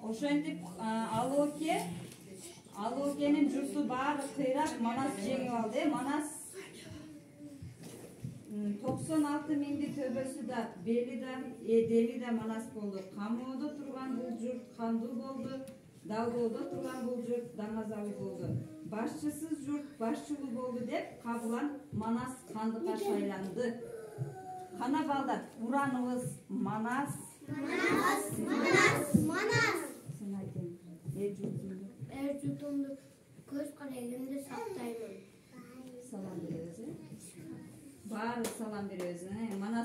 Ошентип Алокенин журту баары кыйрап Манас жеңип алды. Манас 96 миңди төбөсү да, бели да, дели да Манас болду. Камоодо турган бул журт кандуу болду. Далдоодо турган бул журт даңазалуу болду. Башчысыз журт башчылуу болду деп Кабылан Манас кандыкка шайланды. Кана балдар, ураныбыз Манас. Sen aytın. Erjutumdu көз карегимди сактаймын. Salam беребиз. Баары салам беребиз. Манас